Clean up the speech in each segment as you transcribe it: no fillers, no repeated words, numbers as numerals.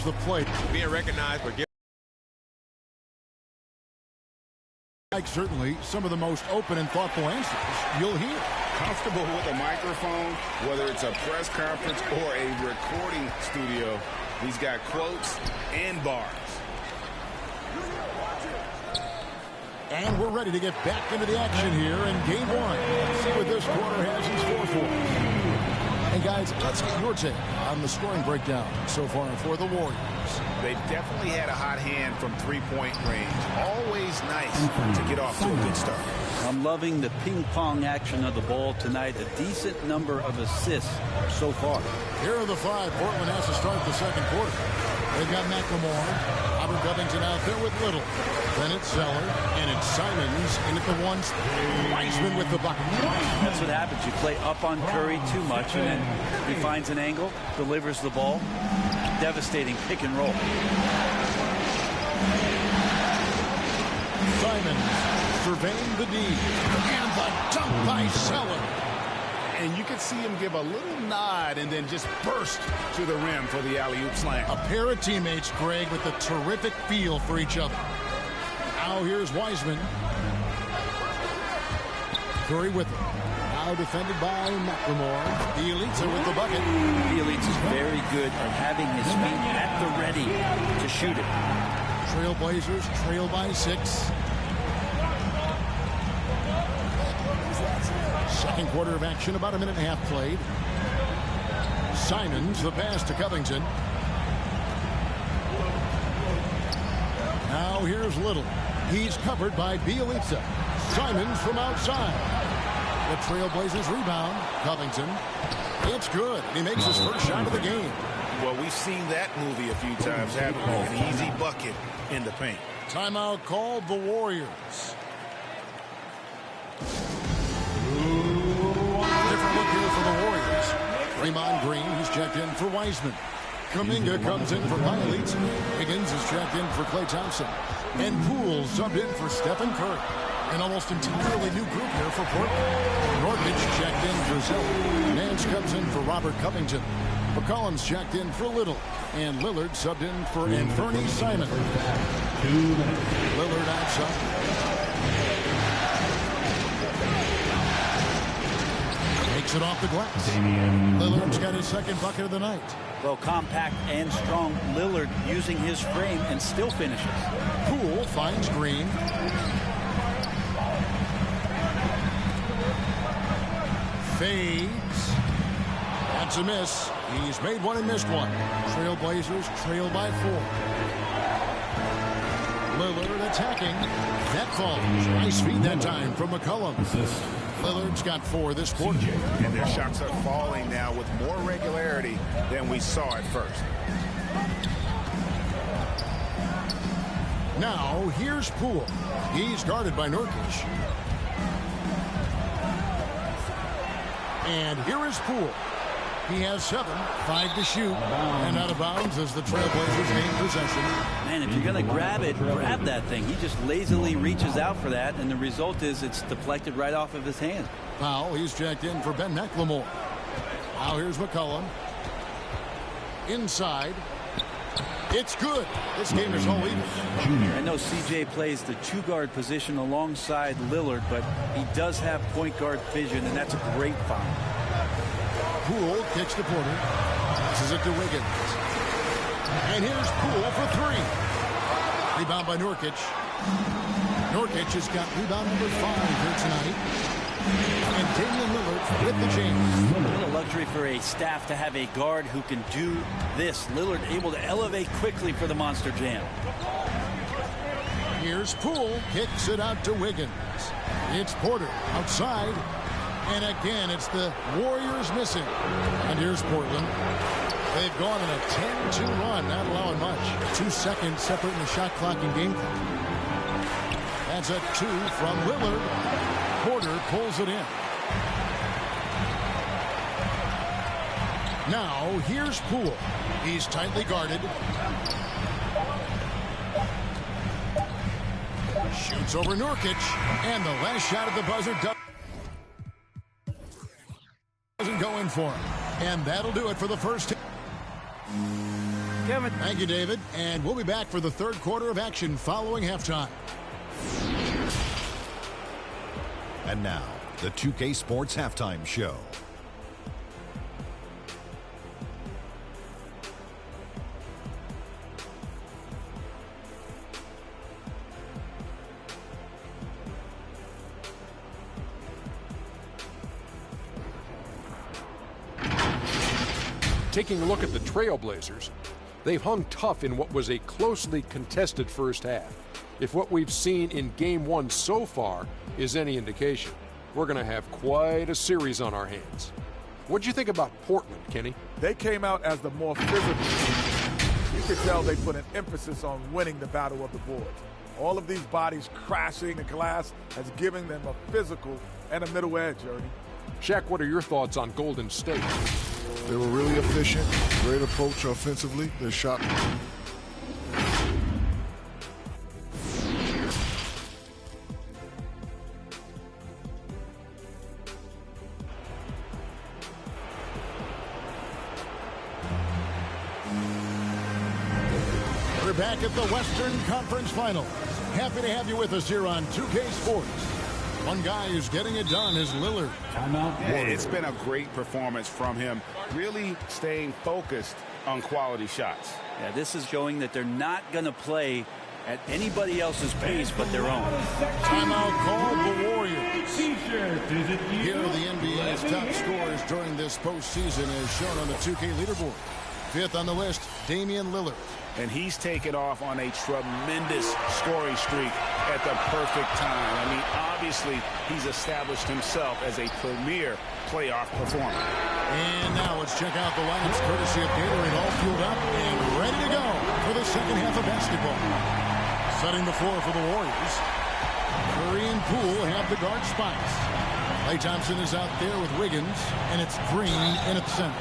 here's the play. Being recognized for giving. Like certainly some of the most open and thoughtful answers you'll hear. Comfortable with a microphone, whether it's a press conference or a recording studio. He's got quotes and bars. And we're ready to get back into the action here in game one. Let's see what this quarter has in store for us. And guys, let's get your take on the scoring breakdown so far for the Warriors. They definitely had a hot hand from three-point range. Always nice to get off to a good start. I'm loving the ping-pong action of the ball tonight. A decent number of assists so far. Here are the five. Portland has to start the second quarter. They've got McLemore, Robert Covington out there with Little. Then it's Zeller, and it's Simons in at the one. Wiseman with the bucket. That's what happens. You play up on Curry too much, and then he finds an angle, delivers the ball. Devastating pick and roll. Simons surveying the D. And the dunk by Zeller. And you can see him give a little nod and then just burst to the rim for the alley-oop slam. A pair of teammates, Greg, with a terrific feel for each other. Now here's Wiseman. Curry with him. Now defended by McLemore. Bjelica with the bucket. Bjelica is very good at having his feet at the ready to shoot it. Trailblazers trail by 6. Second quarter of action, about a minute and a half played. Simons, the pass to Covington. Now here's Little. He's covered by Bjelica. Simons from outside. The Trailblazers rebound. Covington. It's good. He makes his first shot of the game. Well, we've seen that movie a few times, haven't we? An easy bucket in the paint. Timeout called the Warriors. Different look here for the Warriors. Draymond Green, he's checked in for Wiseman. Kuminga comes in for Bjelica. Higgins is checked in for Klay Thompson. And Poole subbed in for Stephen Curry. An almost entirely new group here for Portland. Nurkic checked in for Zeller. Nance comes in for Robert Covington. McCollum's checked in for Little. And Lillard subbed in for Anthony Simon. Lillard outside. Takes it off the glass. Lillard's got his second bucket of the night. Well, compact and strong. Lillard using his frame and still finishes. Poole finds Green. Fades. That's a miss. He's made one and missed one. Trailblazers trail by 4. Lillard attacking. That falls. Nice feed that time from McCollum. Lillard's got 4 this quarter. And their shots are falling now with more regularity than we saw at first. Now, here's Poole. He's guarded by Nurkic. And here is Poole. He has 7, 5 to shoot, and out of bounds as the Trailblazers gain possession. Man, if you're going to grab it, grab that thing. He just lazily reaches out for that, and the result is it's deflected right off of his hand. Powell, he's checked in for Ben McLemore. Now here's McCollum. Inside. It's good. This game is all even. I know CJ plays the 2-guard position alongside Lillard, but he does have point guard vision, and that's a great find. Poole kicks to Porter. Passes it to Wiggins. And here's Poole for 3. Rebound by Nurkic. Nurkic has got rebound number 5 here tonight. And Damian Lillard with the change. What a luxury for a staff to have a guard who can do this. Lillard able to elevate quickly for the Monster Jam. Here's Poole. Kicks it out to Wiggins. It's Porter outside. And again, it's the Warriors missing. And here's Portland. They've gone on a 10-2 run, not allowing much. 2 seconds separating the shot clock and game clock. That's a 2 from Lillard. Porter pulls it in. Now, here's Poole. He's tightly guarded. Shoots over Nurkic. And the last shot at the buzzer doesn't go in for him. And that'll do it for the first. Kevin. Thank you, David. And we'll be back for the third quarter of action following halftime. And now, the 2K Sports Halftime Show. Taking a look at the Trailblazers, they've hung tough in what was a closely contested first half. If what we've seen in Game 1 so far is any indication, we're going to have quite a series on our hands. What'd you think about Portland, Kenny? They came out as the more physical team. You could tell they put an emphasis on winning the battle of the boards. All of these bodies crashing the glass has given them a physical and a middle edge, Ernie. Shaq, what are your thoughts on Golden State? They were really efficient, great approach offensively. Their shot. We're back at the Western Conference Finals. Happy to have you with us here on 2K Sports. One guy who's getting it done is Lillard. It's been a great performance from him, really staying focused on quality shots. Yeah, this is showing that they're not going to play at anybody else's pace but their own. Timeout called the Warriors. Here are the NBA's top scorers during this postseason as shown on the 2K leaderboard. Fifth on the list, Damian Lillard. And he's taken off on a tremendous scoring streak at the perfect time. I mean, obviously, he's established himself as a premier playoff performer. And now let's check out the lineups courtesy of Gatorade, all fueled up and ready to go for the second half of basketball. Setting the floor for the Warriors. Curry and Poole have the guard spots. Klay Thompson is out there with Wiggins, and it's Green in at the center.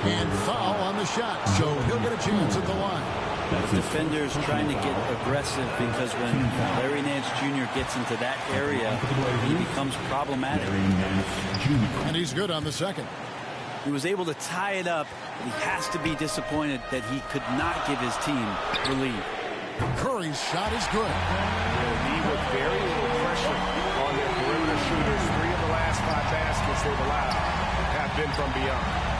And foul on the shot, so he'll get a chance at the line. The defenders trying to get aggressive because when Larry Nance Jr. gets into that area, he becomes problematic. And he's good on the second. He was able to tie it up, but he has to be disappointed that he could not give his team relief. Curry's shot is good. They'll leave with very little pressure on their perimeter shooters. 3 of the last 5 baskets they've allowed have been from beyond.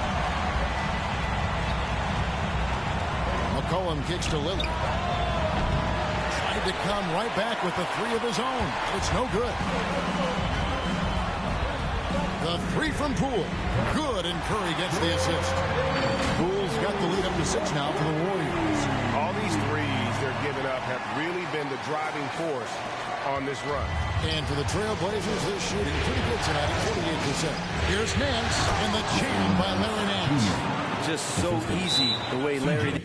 McCollum kicks to Lillard. Tried to come right back with the 3 of his own. It's no good. The 3 from Poole. Good, and Curry gets the assist. Poole's got the lead up to 6 now for the Warriors. All these threes they're giving up have really been the driving force on this run. And for the Trailblazers, they're shooting pretty good tonight at 48%. Here's Nance, and the jam by Larry Nance. Just so easy the way Larry Nance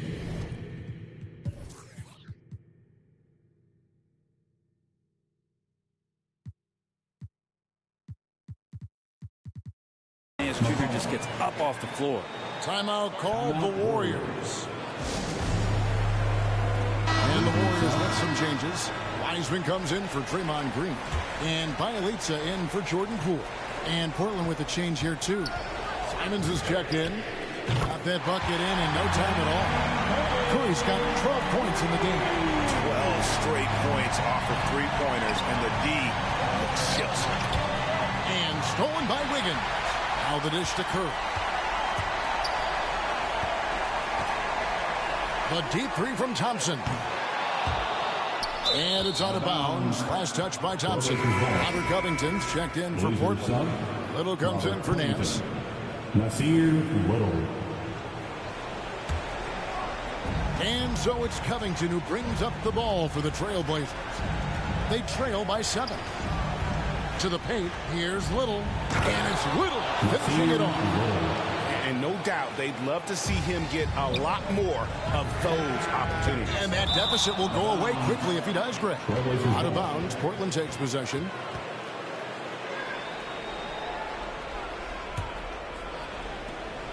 Jr. just gets up off the floor. Timeout called the Warriors. And the Warriors with some changes. Wiseman comes in for Draymond Green. And Bielitsa in for Jordan Poole. And Portland with a change here, too. Simons is checked in. Got that bucket in no time at all. Curry's got 12 points in the game. 12 straight points off of 3-pointers, and the D looks just. And stolen by Wiggins. Now the dish to Curry. The deep 3 from Thompson. And it's out of bounds. Last touch by Thompson. Robert Covington's checked in for Portland. Little comes in for Nance. Nasir Little. And so it's Covington who brings up the ball for the Trailblazers. They trail by 7. To the paint, here's Little. And it's Little finishing it off. And no doubt they'd love to see him get a lot more of those opportunities. And that deficit will go away quickly if he does, Greg. Out of bounds, Portland takes possession.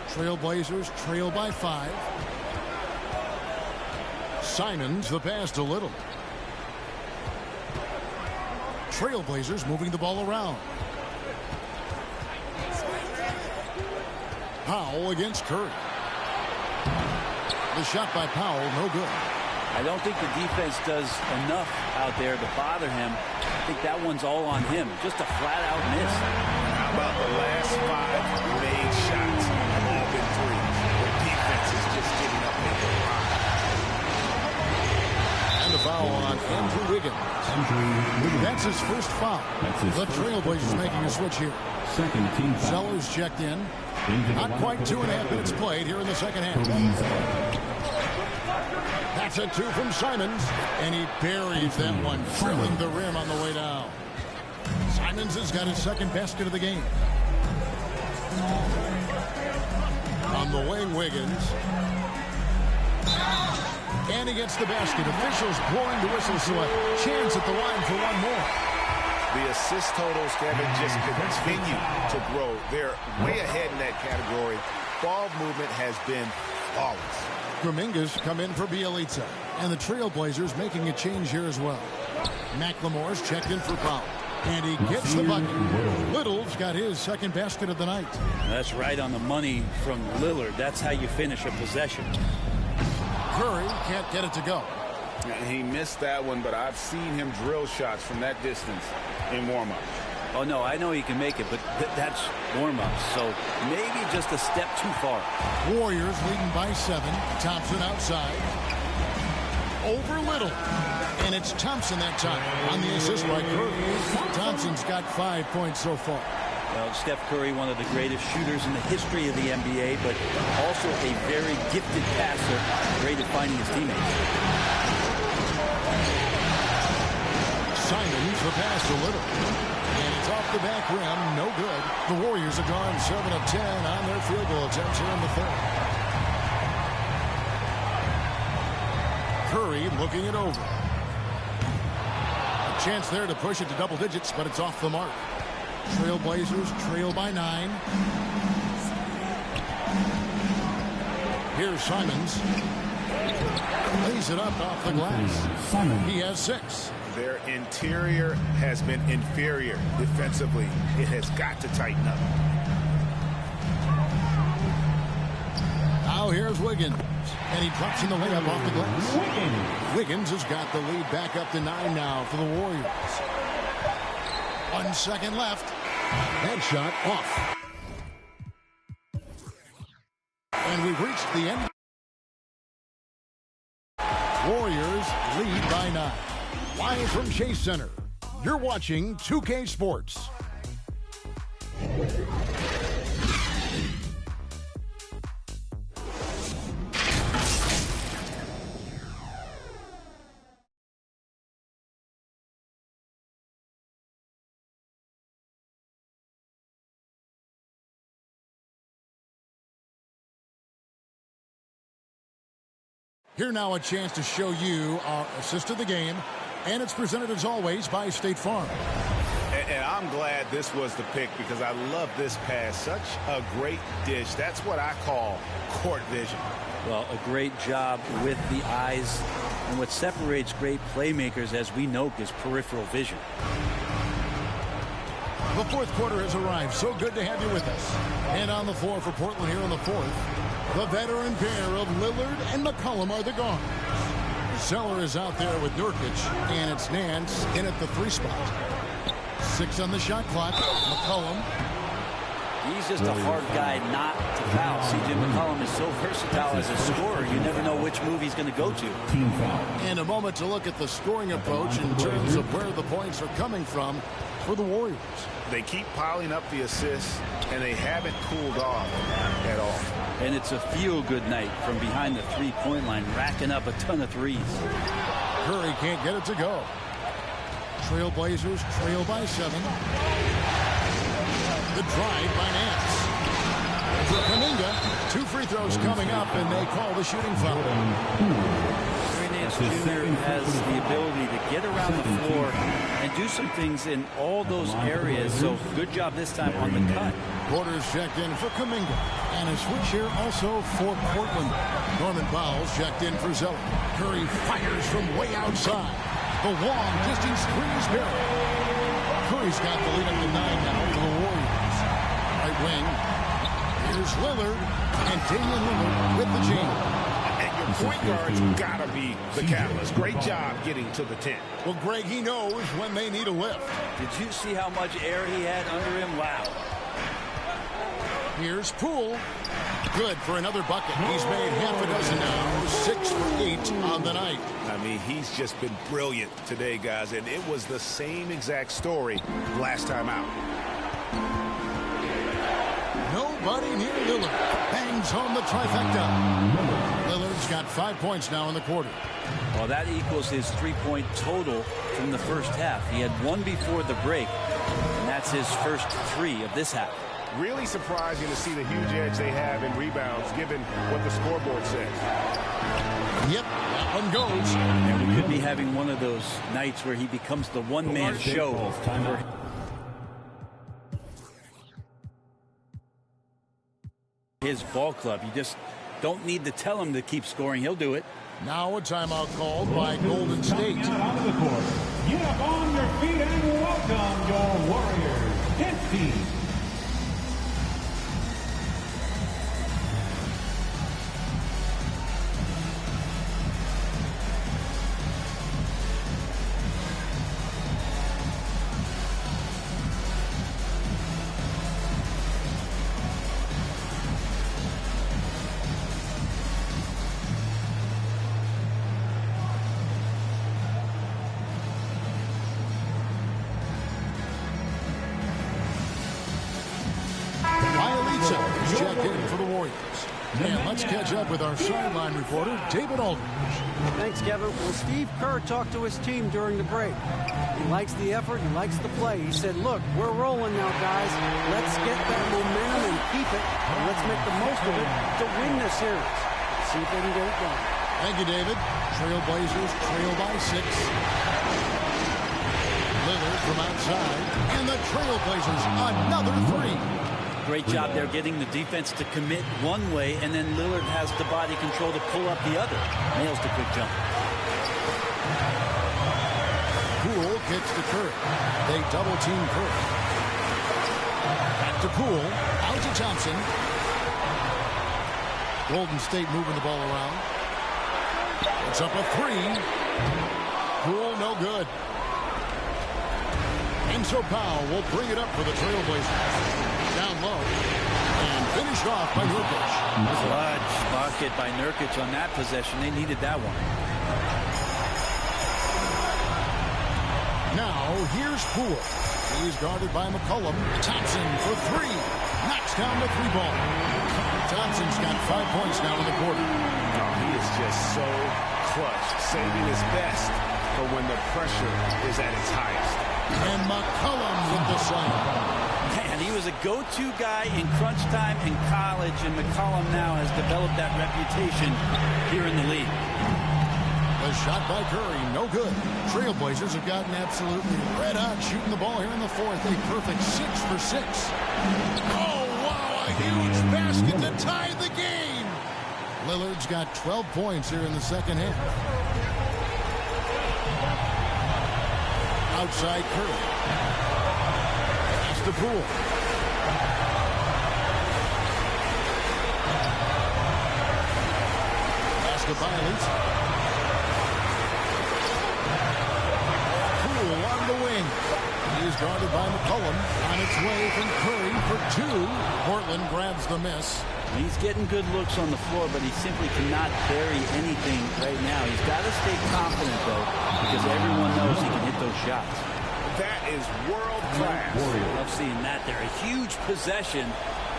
Trailblazers trail by 5. Simons the pass to Little. Trailblazers moving the ball around. Powell against Curry. The shot by Powell, no good. I don't think the defense does enough out there to bother him. I think that one's all on him. Just a flat-out miss. How about the last 5 made shots? All been threes. The defense is just giving up a lot. And the foul on Andrew Wiggins. That's his first foul. The Trailblazers making a switch here. Second team foul. Sellers checked in. Not quite 2.5 minutes played here in the second half. That's a 2 from Simons, and he buries that one, drilling the rim on the way down. Simons has got his second basket of the game. On the wing, Wiggins. And he gets the basket. Officials blowing the whistle, so a chance at the line for one more. The assist totals, Kevin, just continue to grow. They're way ahead in that category. Ball movement has been flawless. Kuminga's come in for Bjelica, and the Trailblazers making a change here as well. McLemore's checked in for Powell, and he gets the bucket. Little's got his second basket of the night. That's right on the money from Lillard. That's how you finish a possession. Curry can't get it to go. He missed that one, but I've seen him drill shots from that distance in warm-up. Oh, no, I know he can make it, but that's warm-up, so maybe just a step too far. Warriors leading by 7. Thompson outside. Over Little. And it's Thompson that time on the assist by Curry. Thompson's got 5 points so far. Well, Steph Curry, one of the greatest shooters in the history of the NBA, but also a very gifted passer, great at finding his teammates. Simons the pass to Little. And it's off the back rim, no good. The Warriors are gone 7 of 10 on their field goal attempts here in the third. Curry looking it over. A chance there to push it to double digits, but it's off the mark. Trailblazers trail by 9. Here's Simons. Lays it up off the glass. He has 6. Their interior has been inferior defensively. It has got to tighten up. Now here's Wiggins. And he drops in the layup off the glass. Wiggins has got the lead back up to 9 now for the Warriors. 1 second left. That shot off. And we've reached the end. Warriors lead by 9. Live from Chase Center, you're watching 2K Sports. Here now a chance to show you our assist of the game, and it's presented as always by State Farm. And I'm glad this was the pick because I love this pass. Such a great dish. That's what I call court vision. Well, a great job with the eyes, and what separates great playmakers, as we know, is peripheral vision. The fourth quarter has arrived. So good to have you with us. And on the floor for Portland here in the fourth, the veteran pair of Lillard and McCollum are the guards. Zeller is out there with Nurkic, and it's Nance in at the 3 spot. 6 on the shot clock. McCollum. He's just a hard guy not to foul. C.J. McCollum is so versatile as a scorer, you never know which move he's going to go to. Team foul. And a moment to look at the scoring approach in terms of where the points are coming from for the Warriors. They keep piling up the assists, and they haven't cooled off at all. And it's a feel-good night from behind the three-point line, racking up a ton of threes. Curry can't get it to go. Trailblazers trail by 7. The drive by Nance. For Kuminga, 2 free throws coming up, and they call the shooting foul. Nance Jr. has the ability to get around the floor and do some things in all those areas, so good job this time on the cut. Porter's checked in for Kuminga, and a switch here also for Portland. Norman Powell's checked in for Zeller. Curry fires from way outside. The long distance three is barely. Curry's got the lead up to 9 now for the Warriors. Right wing. Here's Lillard, and Damian Lillard with the jam. And your point guard's got to be the catalyst. Great job getting to the 10. Well, Greg, he knows when they need a lift. Did you see how much air he had under him? Wow. Here's Poole. Good for another bucket. He's made half a dozen now. 6 for 8 on the night. I mean, he's just been brilliant today, guys, and it was the same exact story last time out. Nobody near Lillard. Bangs home the trifecta. Lillard's got 5 points now in the quarter. Well, that equals his 3-point total from the first half. He had 1 before the break, and that's his first 3 of this half. Really surprising to see the huge edge they have in rebounds, given what the scoreboard says. Yep, that one goes. And we could be having one of those nights where he becomes the one-man show for his ball club. You just don't need to tell him to keep scoring. He'll do it. Now a timeout called by Golden State. Out of the court. Get up on your feet and welcome your Warriors. 10 team. And let's catch up with our sideline reporter, David Aldridge. Thanks, Kevin. Well, Steve Kerr talked to his team during the break. He likes the effort. He likes the play. He said, look, we're rolling now, guys. Let's get that momentum and keep it. And let's make the most of it to win this series. See if they can get it done. Thank you, David. Trailblazers trail by 6. Lillard from outside. And the Trailblazers another 3. Great job there getting the defense to commit one way, and then Lillard has the body control to pull up the other. Nails the quick jump. Poole kicks to Curry. They double-team Curry. Back to Poole. Out to Thompson. Golden State moving the ball around. It's up a 3. Poole no good. Enzo Powell will bring it up for the Trailblazers. Down low. And finished off by Nurkic. Clutch bucket by Nurkic on that possession. They needed that one. Now, here's Poole. He's guarded by McCollum. Thompson for 3. Knocks down the 3-ball. Thompson's got 5 points now in the quarter. Oh, he is just so clutch, saving his best for when the pressure is at its highest. And McCollum with the slam. Man, he was a go-to guy in crunch time in college, and McCollum now has developed that reputation here in the league. A shot by Curry, no good. Trailblazers have gotten absolutely red hot shooting the ball here in the fourth. A perfect 6 for 6. Oh, wow, a huge basket to tie the game. Lillard's got 12 points here in the second half. Outside Curry. Pass to Poole. Pass to Bielitz. Poole on the wing. He is guarded by McCollum. On its way from Curry for 2. Portland grabs the miss. He's getting good looks on the floor, but he simply cannot bury anything right now. He's got to stay confident, though, because everyone knows he can hit those shots. That is world class. Love seeing that there. A huge possession,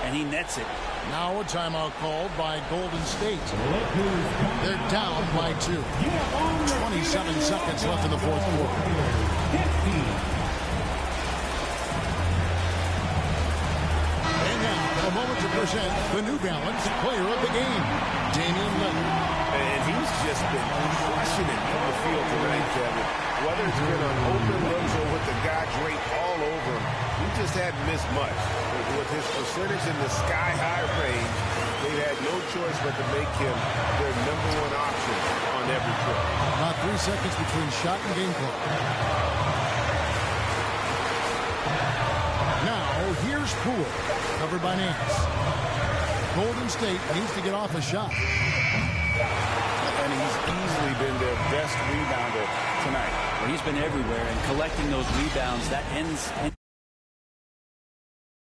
and he nets it. Now a timeout called by Golden State. They're down by 2. 27 seconds left in the fourth quarter. A moment to present the New Balance Player of the Game, Damian Lillard. And he's just been crushing it from the field tonight, Kevin. Whether it's been on open looks or with the guy draped all over him, he just hadn't missed much. With his percentage in the sky-high range, they had no choice but to make him their #1 option on every trip. About 3 seconds between shot and game clock. Now, here's Poole, covered by Nance. Golden State needs to get off a shot. and he's easily been their best rebounder tonight. Well, he's been everywhere, and collecting those rebounds, that ends